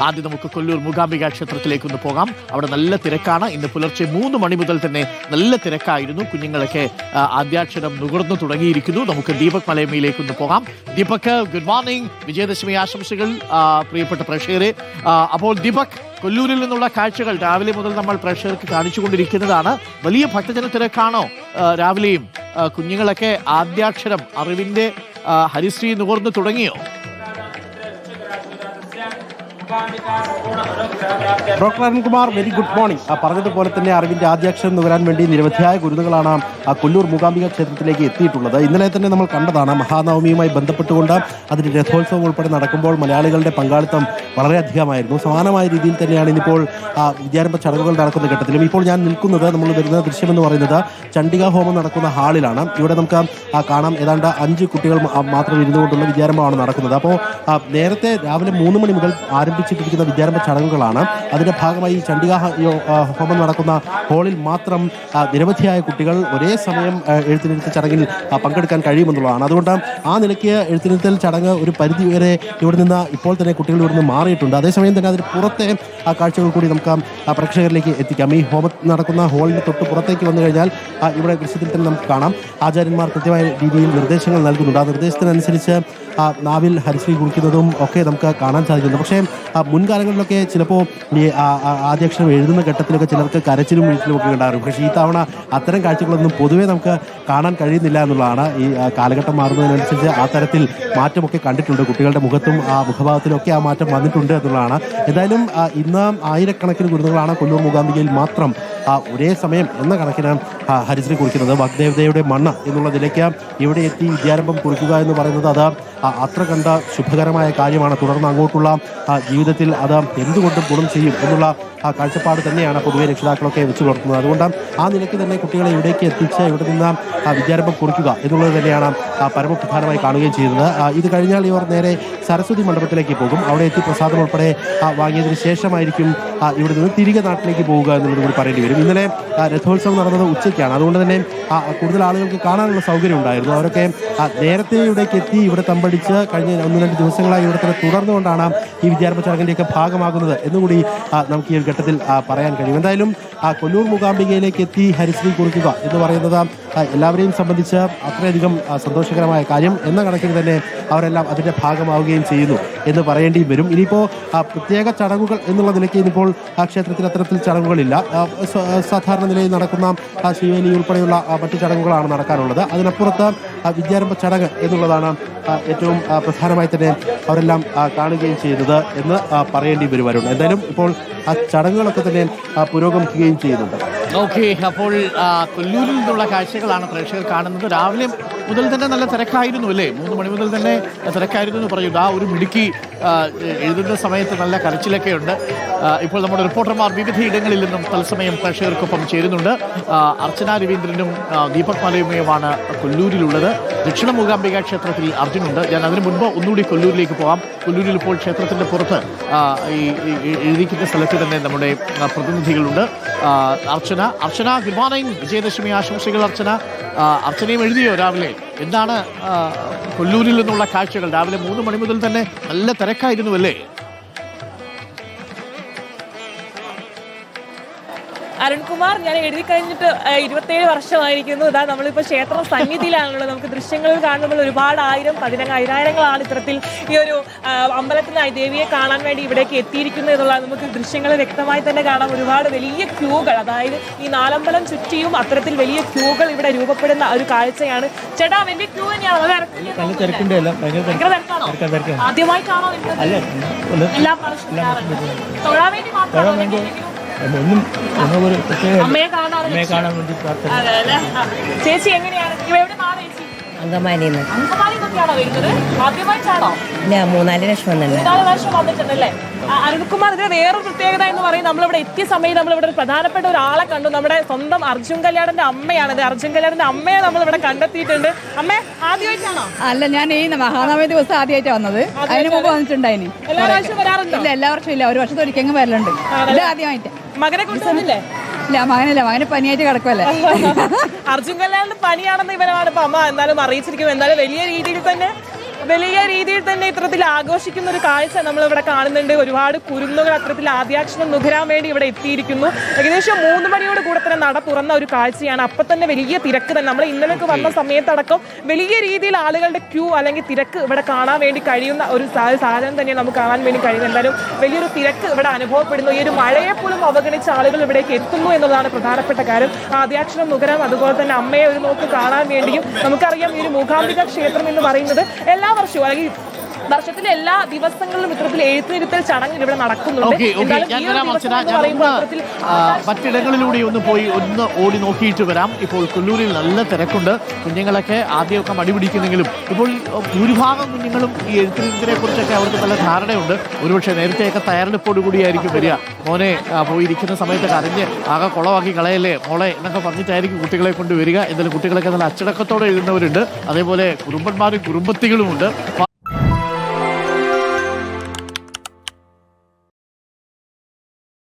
ആദ്യം നമുക്ക് കൊല്ലൂർ മൂകാംബിക ക്ഷേത്രത്തിലേക്കൊന്ന് പോകാം. അവിടെ നല്ല തിരക്കാണ്. ഇന്ന് പുലർച്ചെ 3 മണി മുതൽ തന്നെ നല്ല തിരക്കായിരുന്നു. കുഞ്ഞുങ്ങളൊക്കെ ആദ്യാക്ഷരം നുകർന്നു തുടങ്ങിയിരിക്കുന്നു. നമുക്ക് ദീപക് മലയമ്മയിലേക്കൊന്ന് പോകാം. ദീപക്, ഗുഡ് മോർണിംഗ്, വിജയദശമി ആശംസകൾ പ്രിയപ്പെട്ട പ്രേക്ഷകരെ. അപ്പോൾ ദീപക്, കൊല്ലൂരിൽ നിന്നുള്ള കാഴ്ചകൾ രാവിലെ മുതൽ നമ്മൾ പ്രേക്ഷകർക്ക് കാണിച്ചുകൊണ്ടിരിക്കുന്നതാണ്. വലിയ ഭക്തജന തിരക്കാണോ രാവിലെയും? കുഞ്ഞുങ്ങളൊക്കെ ആദ്യാക്ഷരം അറിവിന്റെ ഹരിശ്രീ നുകർന്നു തുടങ്ങിയോ? Doctor Arunkumar, very good morning. പറഞ്ഞതുപോലെ തന്നെ അറിവിന്റെ ആദ്യാക്ഷരം നുകരാൻ വേണ്ടി നിരവധിയായ ഗുരുതുകളാണ് കൊല്ലൂർ മൂകാംബിക ക്ഷേത്രത്തിലേക്ക് എത്തിയിട്ടുള്ളത്. ഇന്നലെ തന്നെ നമ്മൾ കണ്ടതാണ്, മഹാനവമിയുമായി ബന്ധപ്പെട്ടുകൊണ്ട് അതിന് രഥോത്സവം ഉൾപ്പെടെ നടക്കുമ്പോൾ മലയാളികളുടെ പങ്കാളിത്തം വളരെയധികമായിരുന്നു. സമാനമായ രീതിയിൽ തന്നെയാണ് ഇന്നിപ്പോൾ വിദ്യാരംഭ ചടങ്ങുകൾ നടക്കുന്ന ഘട്ടത്തിലും. ഇപ്പോൾ ഞാൻ നിൽക്കുന്നത്, നമ്മൾ വരുന്ന ദൃശ്യമെന്ന് പറയുന്നത് ചണ്ഡികാ ഹോമം നടക്കുന്ന ഹാളിലാണ്. ഇവിടെ നമുക്ക് കാണാം, ഏതാണ്ട് 5 കുട്ടികൾ മാത്രം ഇരുന്നുകൊണ്ടുള്ള വിദ്യാരംഭമാണ് നടക്കുന്നത്. അപ്പോൾ നേരത്തെ രാവിലെ 3 മണി മുതൽ ആരംഭിച്ചിട്ടിരിക്കുന്ന വിദ്യാരംഭ ചടങ്ങുകളാണ്. അതിന്റെ ഭാഗമായി ചണ്ഡികാ ഹോമം നടക്കുന്ന ഹാളിൽ മാത്രം നിരവധിയായ കുട്ടികൾ ഒരേ സമയം എഴുത്തിനിരുത്തൽ ചടങ്ങിൽ പങ്കെടുക്കാൻ കഴിയുമെന്നുള്ളതാണ്. അതുകൊണ്ട് ആ നിലയ്ക്ക് എഴുത്തിനിരുത്തൽ ചടങ്ങ് ഒരു പരിധിവരെ ഇവിടെ നിന്ന് ഇപ്പോൾ തന്നെ കുട്ടികൾ ഇവിടെ നിന്ന് മാറിയിട്ടുണ്ട്. അതേസമയം തന്നെ അതിന് പുറത്തെ കാഴ്ചകൾ കൂടി നമുക്ക് പ്രേക്ഷകരിലേക്ക് എത്തിക്കാം. ഈ ഹോമം നടക്കുന്ന ഹാളിന് തൊട്ട് പുറത്തേക്ക് വന്നു കഴിഞ്ഞാൽ ഇവിടെ ദൃശ്യത്തിൽ തന്നെ നമുക്ക് കാണാം, ആചാര്യന്മാർ കൃത്യമായ രീതിയിൽ നിർദ്ദേശങ്ങൾ നൽകുന്നുണ്ട്. ആ നിർദ്ദേശത്തിനനുസരിച്ച് നാവിൽ ഹരിശ്രീ കുറിക്കുന്നതും ഒക്കെ നമുക്ക് കാണാൻ സാധിക്കുന്നുണ്ട്. പക്ഷേ മുൻകാലങ്ങളിലൊക്കെ ചിലപ്പോൾ ഈ ആദ്യാക്ഷരം എഴുതുന്ന ഘട്ടത്തിലൊക്കെ ചിലർക്ക് കരച്ചിലും വീഴ്ചലും ഒക്കെ ഉണ്ടാകും. പക്ഷേ ഈ തവണ അത്തരം കാഴ്ചകളൊന്നും പൊതുവെ നമുക്ക് കാണാൻ കഴിയുന്നില്ല എന്നുള്ളതാണ്. ഈ കാലഘട്ടം മാറുന്നതിനനുസരിച്ച് ആ തരത്തിൽ മാറ്റമൊക്കെ കണ്ടിട്ടുണ്ട്. കുട്ടികളുടെ മുഖത്തും മുഖഭാവത്തിലൊക്കെ ആ മാറ്റം വന്നിട്ടുണ്ട് എന്നുള്ളതാണ്. എന്തായാലും ഇന്ന് ആയിരക്കണക്കിന് ഗുരുതുകളാണ് കൊല്ലൂർ മൂകാംബികയിൽ മാത്രം ഒരേ സമയം എന്ന കണക്കിന് ഹരിശ്രീ കുറിക്കുന്നത്. വാഗ്ദേവതയുടെ മണ്ണ് എന്നുള്ള നിലയ്ക്ക് ഇവിടെ എത്തി വിദ്യാരംഭം കുറിക്കുക എന്ന് പറയുന്നത് അത് അത്ര കണ്ട ശുഭകരമായ കാര്യമാണ്. തുടർന്ന് അങ്ങോട്ടുള്ള ജീവിതത്തിൽ അത് എന്തുകൊണ്ടും ഗുണം ചെയ്യും എന്നുള്ള കാഴ്ചപ്പാട് തന്നെയാണ് പൊതുവെ രക്ഷിതാക്കളൊക്കെ വെച്ച് പുലർത്തുന്നത്. അതുകൊണ്ട് ആ നിലയ്ക്ക് തന്നെ കുട്ടികളെ ഇവിടേക്ക് എത്തിച്ച് ഇവിടെ നിന്ന് വിദ്യാരംഭം കുറിക്കുക എന്നുള്ളത് തന്നെയാണ് പരമപ്രധാനമായി കാണുകയും ചെയ്യുന്നത്. ഇത് കഴിഞ്ഞാൽ ഇവർ നേരെ സരസ്വതി മണ്ഡപത്തിലേക്ക് പോകും. അവിടെ എത്തി പ്രസാദം ഉൾപ്പെടെ വാങ്ങിയതിന് ശേഷമായിരിക്കും ഇവിടെ നിന്ന് തിരികെ നാട്ടിലേക്ക് പോവുക എന്നുള്ളത് കൂടി പറയേണ്ടി വരും. ഇന്നലെ രഥോത്സവം നടന്നത് ഉച്ചയ്ക്കാണ്. അതുകൊണ്ട് തന്നെ കൂടുതൽ ആളുകൾക്ക് കാണാനുള്ള സൗകര്യം ഉണ്ടായിരുന്നു. അവരൊക്കെ നേരത്തെ ഇവിടേക്ക് എത്തി ഇവിടെ തമ്പടിച്ച് കഴിഞ്ഞ 1-2 ദിവസങ്ങളായി ഇവിടെ തന്നെ തുടർന്നുകൊണ്ടാണ് ഈ വിദ്യാരംഭ ചടങ്ങിൻ്റെയൊക്കെ ഭാഗമാകുന്നത് എന്നുകൂടി നമുക്ക് ഈ ഘട്ടത്തിൽ പറയാൻ കഴിയും. എന്തായാലും കൊല്ലൂർ മൂകാംബികയിലേക്ക് എത്തി ഹരിശ്രീ കുറിക്കുക എന്ന് പറയുന്നത് എല്ലാവരെയും സംബന്ധിച്ച് അത്രയധികം സന്തോഷകരമായ കാര്യം എന്ന കണക്കിന് തന്നെ അവരെല്ലാം അതിൻ്റെ ഭാഗമാവുകയും ചെയ്യുന്നു എന്ന് പറയേണ്ടി വരും. ഇനിയിപ്പോൾ പ്രത്യേക ചടങ്ങുകൾ എന്നുള്ള നിലയ്ക്ക് ഇനിയിപ്പോൾ ക്ഷേത്രത്തിൽ അത്തരത്തിൽ ചടങ്ങുകളില്ല. സാധാരണ നിലയിൽ നടക്കുന്ന ശിവേലി ഉൾപ്പെടെയുള്ള മറ്റു ചടങ്ങുകളാണ് നടക്കാനുള്ളത്. അതിനപ്പുറത്ത് വിദ്യാരംഭ ചടങ്ങ് എന്നുള്ളതാണ് ഏറ്റവും പ്രധാനമായി തന്നെ അവരെല്ലാം കാണുകയും ചെയ്യുന്നത് എന്ന് പറയേണ്ടി വരുവാനുണ്ട്. എന്തായാലും ഇപ്പോൾ ആ ചടങ്ങുകളൊക്കെ തന്നെ പുരോഗമിക്കുകയും ചെയ്യുന്നുണ്ട്. ഓക്കെ, അപ്പോൾ കൊല്ലൂരിൽ നിന്നുള്ള കാഴ്ചകളാണ് പ്രേക്ഷകർ കാണുന്നത്. രാവിലെ മുതൽ തന്നെ നല്ല തിരക്കായിരുന്നു അല്ലേ? 3 മണി മുതൽ തന്നെ തിരക്കായിരുന്നു എന്ന് പറയുന്നു. ആ ഒരു മിടുക്കി എഴുതുന്ന സമയത്ത് നല്ല കരച്ചിലൊക്കെ ഉണ്ട്. ഇപ്പോൾ നമ്മുടെ റിപ്പോർട്ടർമാർ വിവിധ ഇടങ്ങളിൽ നിന്നും തത്സമയം പ്രേക്ഷകർക്കൊപ്പം ചേരുന്നുണ്ട്. അർച്ചന രവീന്ദ്രനും ദീപക് മലയമ്മയുമാണ് കൊല്ലൂരിലുള്ളത്. ദക്ഷിണ മൂകാംബിക ക്ഷേത്രത്തിൽ അർജുനുണ്ട്. ഞാൻ അതിന് മുൻപ് ഒന്നുകൂടി കൊല്ലൂരിലേക്ക് പോകാം. കൊല്ലൂരിൽ ഇപ്പോൾ ക്ഷേത്രത്തിൻ്റെ പുറത്ത് ഈ എഴുതിക്കുന്ന സ്ഥലത്ത് തന്നെ നമ്മുടെ പ്രതിനിധികളുണ്ട്. അർച്ചന, ഗുഡ് മോർണിംഗ്, വിജയദശമി ആശംസകൾ. അർച്ചനയും എഴുതിയോ രാവിലെ? എന്താണ് കൊല്ലൂരിൽ നിന്നുള്ള കാഴ്ചകൾ? രാവിലെ 3 മണി മുതൽ തന്നെ നല്ല തിരക്കായിരുന്നു അല്ലേ? അരുൺകുമാർ, ഞാൻ എഴുതി കഴിഞ്ഞിട്ട് 27 വർഷമായിരിക്കുന്നു. ഇതാ നമ്മളിപ്പോൾ ക്ഷേത്ര സന്നിധിയിലാണുള്ളത്. നമുക്ക് ദൃശ്യങ്ങളിൽ കാണുമ്പോൾ ഒരുപാട് പതിനായിരങ്ങളാണ് ഇത്തരത്തിൽ ഈ ഒരു അമ്പലത്തിനായി ദേവിയെ കാണാൻ വേണ്ടി ഇവിടേക്ക് എത്തിയിരിക്കുന്നത് എന്നുള്ളത് നമുക്ക് ദൃശ്യങ്ങൾ വ്യക്തമായി തന്നെ കാണാം. ഒരുപാട് വലിയ ക്യൂകൾ, അതായത് ഈ നാലമ്പലം ചുറ്റിയും അത്തരത്തിൽ വലിയ ക്യൂകൾ ഇവിടെ രൂപപ്പെടുന്ന ഒരു കാഴ്ചയാണ്. ചേട്ടാ, വലിയ ക്യൂ തന്നെയാണോ? ആദ്യമായിട്ടാണോ എല്ലാ പ്രാവശ്യവും തൊഴാൻ വേണ്ടി മാത്രമാണോ? അമ്മയെ കാണാൻ വേണ്ടി. ചേച്ചി എങ്ങനെയാണ് ഇവിടെ നാളെ? ചേച്ചി അങ്കമാലിന്നൊക്കെയാണോ വരുന്നത്? ആദ്യമായിട്ടാണോ? 3-4 വർഷം വന്നിട്ടുണ്ടല്ലേ? അരുൺകുമാർ, ഇത് വേറൊരു പ്രത്യേകത എന്ന് പറയും, നമ്മളിവിടെ എത്തിയ സമയത്ത് നമ്മളിവിടെ ഒരു പ്രധാനപ്പെട്ട ഒരാളെ കണ്ടു. നമ്മുടെ സ്വന്തം അർജുൻ കല്യാണിന്റെ അമ്മയാണിത്. അർജുൻ കല്യാണിന്റെ അമ്മയെ നമ്മളിവിടെ കണ്ടെത്തിയിട്ടുണ്ട്. അമ്മേ, ആദ്യമായിട്ടാണോ? അല്ല, ഞാൻ ഈ മഹാനവമി ദിവസം ആദ്യമായിട്ടാണ് വന്നത്. അതിന് മുമ്പ് വന്നിട്ടുണ്ടായിന്. എല്ലാ വർഷവും വരാറുണ്ടോ? ഇല്ല, എല്ലാ വർഷവും ഇല്ല. ഒരു വർഷത്തെ ഒരിക്കലും വരലുണ്ട്. ഇത് ആദ്യമായിട്ട്. മകനെ കൊണ്ടുവന്നില്ലേ? ഇല്ല, മകന് പനിയായിട്ട് കിടക്കുമല്ലേ. അർജുൻ കല്യാണിന്റെ പനിയാണെന്ന് ഇവരാണ് ഇപ്പൊ അമ്മ എന്നാലും അറിയിച്ചിരിക്കും. എന്തായാലും വലിയ രീതിയിൽ തന്നെ വലിയ രീതിയിൽ തന്നെ ഇത്തരത്തിൽ ആഘോഷിക്കുന്ന ഒരു കാഴ്ച നമ്മൾ ഇവിടെ കാണുന്നുണ്ട്. ഒരുപാട് കുരുന്നുകൾ അത്തരത്തിൽ ആദ്യാക്ഷരം നുകരാൻ വേണ്ടി ഇവിടെ എത്തിയിരിക്കുന്നു. ഏകദേശം 3 മണിയോട് കൂടെ തന്നെ നട തുറന്ന ഒരു കാഴ്ചയാണ്. അപ്പൊ തന്നെ വലിയ തിരക്ക് തന്നെ. നമ്മൾ ഇന്നലെയൊക്കെ വന്ന സമയത്തടക്കം വലിയ രീതിയിൽ ആളുകളുടെ ക്യൂ അല്ലെങ്കിൽ തിരക്ക് ഇവിടെ കാണാൻ വേണ്ടി കഴിയുന്ന ഒരു സാധനം തന്നെ നമുക്ക് കാണാൻ വേണ്ടി കഴിയുന്നത്. എന്തായാലും വലിയൊരു തിരക്ക് ഇവിടെ അനുഭവപ്പെടുന്നു. ഈ ഒരു മഴയെ പോലും അവഗണിച്ച ആളുകൾ ഇവിടേക്ക് എത്തുന്നു എന്നുള്ളതാണ് പ്രധാനപ്പെട്ട കാര്യം. ആദ്യാക്ഷരം നുകരാൻ, അതുപോലെ തന്നെ അമ്മയെ ഒരു നോക്ക് കാണാൻ വേണ്ടിയും. നമുക്കറിയാം ഈ ഒരു മൂകാംബിക ക്ഷേത്രം എന്ന് പറയുന്നത് എല്ലാ വർഷവും അല്ലെങ്കിൽ വർഷത്തിലെ എല്ലാ ദിവസങ്ങളിലും ഇത്തരത്തിൽ എഴുത്തിരുത്തൽ ചടങ്ങ് ഇവിടെ നടക്കുന്നുണ്ട്. മറ്റിടങ്ങളിലൂടെ ഒന്ന് പോയി ഓടി നോക്കിയിട്ട് വരാം. ഇപ്പോൾ കൊല്ലൂരിൽ നല്ല തിരക്കുണ്ട്. കുഞ്ഞുങ്ങളൊക്കെ ആദ്യമൊക്കെ മടിപിടിക്കുന്നെങ്കിലും ഇപ്പോൾ ഭൂരിഭാഗം കുഞ്ഞുങ്ങളും ഈ എഴുത്തിരുത്തലിനെ കുറിച്ചൊക്കെ അവർക്ക് നല്ല ധാരണയുണ്ട്. ഒരുപക്ഷെ നേരത്തെയൊക്കെ തയ്യാറെടുപ്പോടു കൂടിയായിരിക്കും വരിക. മോനെ പോയിരിക്കുന്ന സമയത്ത് കരഞ്ഞ് ആകെ കുളമാക്കി കളയല്ലേ മോളെ എന്നൊക്കെ പറഞ്ഞിട്ടായിരിക്കും കുട്ടികളെ കൊണ്ടുവരിക. എന്തായാലും കുട്ടികളൊക്കെ നല്ല അച്ചടക്കത്തോടെ എഴുതുന്നവരുണ്ട്. അതേപോലെ കുറുമ്പന്മാരും കുറുമ്പത്തികളുമുണ്ട്.